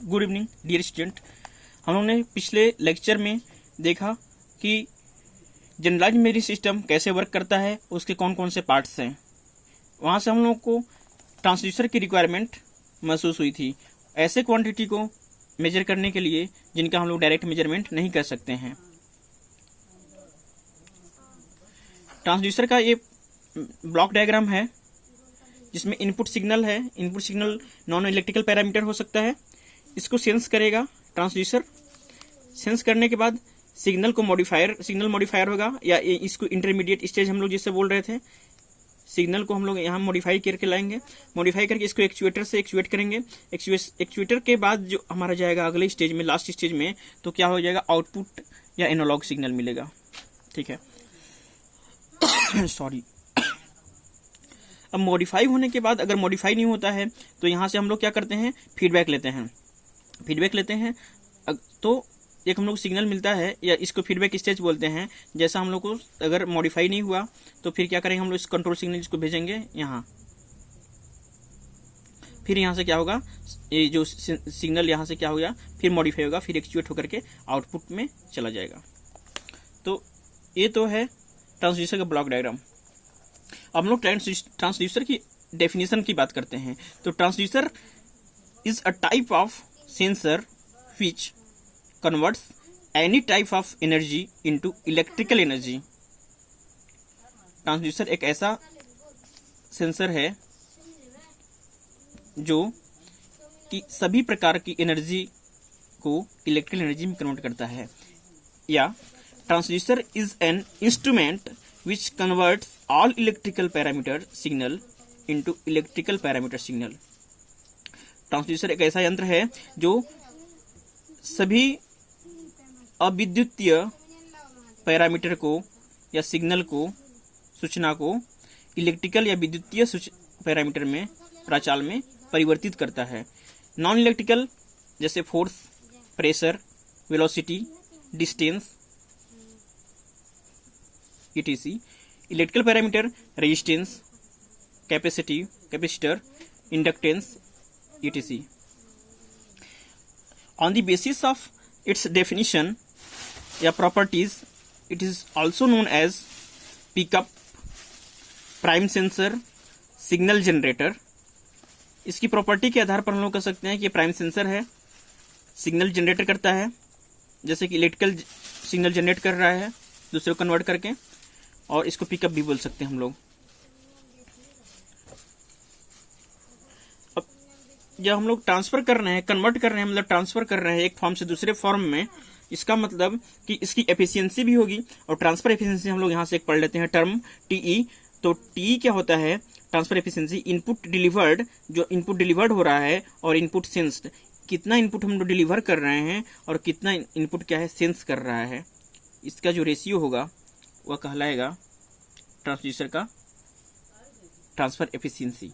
Good evening dear student. हम लोगों ने पिछले लेक्चर में देखा कि जनरलाइज मेमोरी सिस्टम कैसे वर्क करता है, उसके कौन कौन से पार्ट्स हैं। वहाँ से हम लोग को ट्रांसड्यूसर की रिक्वायरमेंट महसूस हुई थी, ऐसे क्वांटिटी को मेजर करने के लिए जिनका हम लोग डायरेक्ट मेजरमेंट नहीं कर सकते हैं। ट्रांसड्यूसर का ये ब्लॉक डायग्राम है जिसमें इनपुट सिग्नल है। Input signal non electrical parameter हो सकता है। इसको सेंस करेगा ट्रांसड्यूसर। सेंस करने के बाद सिग्नल मॉडिफायर होगा, या इसको इंटरमीडिएट स्टेज हम लोग जिससे बोल रहे थे। सिग्नल को हम लोग यहाँ मॉडिफाई करके लाएंगे, मॉडिफाई करके इसको एक्चुएटर से एक्चुएट करेंगे। एक्चुएटर के बाद जो हमारा जाएगा अगले स्टेज में, लास्ट स्टेज में, तो क्या हो जाएगा, आउटपुट या एनालॉग सिग्नल मिलेगा। ठीक है सॉरी। अब मॉडिफाई होने के बाद अगर मॉडिफाई नहीं होता है तो यहाँ से हम लोग क्या करते हैं, फीडबैक लेते हैं। तो एक हम लोग सिग्नल मिलता है, या इसको फीडबैक स्टेज बोलते हैं। जैसा हम लोग को अगर मॉडिफाई नहीं हुआ तो फिर क्या करेंगे, हम लोग इस कंट्रोल सिग्नल इसको भेजेंगे यहाँ। फिर यहाँ से क्या होगा, ये जो सिग्नल यहाँ से क्या होगा, फिर मॉडिफाई होगा, फिर एक्चुएट होकर के आउटपुट में चला जाएगा। तो ये तो है ट्रांसड्यूसर का ब्लॉक डायग्राम। अब हम लोग ट्रांसड्यूसर की डेफिनेशन की बात करते हैं। तो transducer is a type of sensor which converts any type of energy into electrical energy. Transducer एक ऐसा सेंसर है जो कि सभी प्रकार की एनर्जी को इलेक्ट्रिकल एनर्जी में कन्वर्ट करता है। या transducer is an instrument which converts all electrical parameter signal into electrical parameter signal। Transducer एक ऐसा यंत्र है जो सभी अविद्युतीय पैरामीटर को या सिग्नल को, सूचना को इलेक्ट्रिकल या विद्युतीय पैरामीटर में, प्रचाल में परिवर्तित करता है। नॉन इलेक्ट्रिकल जैसे force, pressure, velocity, distance etc। Electrical parameter resistance, capacitor, inductance etc। On the basis of its definition या properties, it is also known as pickup, prime sensor, signal generator. इसकी property के आधार पर हम लोग कह सकते हैं कि प्राइम सेंसर है, सिग्नल जनरेटर करता है, जैसे कि इलेक्ट्रिकल सिग्नल जनरेट कर रहा है दूसरे को कन्वर्ट करके, और इसको पिकअप भी बोल सकते हैं हम लोग। अब जब हम लोग ट्रांसफर कर रहे हैं, कन्वर्ट कर रहे हैं, मतलब ट्रांसफर कर रहे हैं एक फॉर्म से दूसरे फॉर्म में, इसका मतलब कि इसकी एफिशिएंसी भी होगी। और ट्रांसफर एफिशिएंसी हम लोग यहाँ से एक पढ़ लेते हैं टर्म टीई। तो टीई क्या होता है, ट्रांसफर एफिशिएंसी, इनपुट डिलीवर्ड, जो इनपुट डिलीवर्ड हो रहा है, और इनपुट सेंस्ड, कितना इनपुट हम लोग डिलीवर कर रहे हैं और कितना इनपुट क्या है, सेंस कर रहा है। इसका जो रेशियो होगा वह कहलाएगा ट्रांसड्यूसर का ट्रांसफर एफिशिएंसी।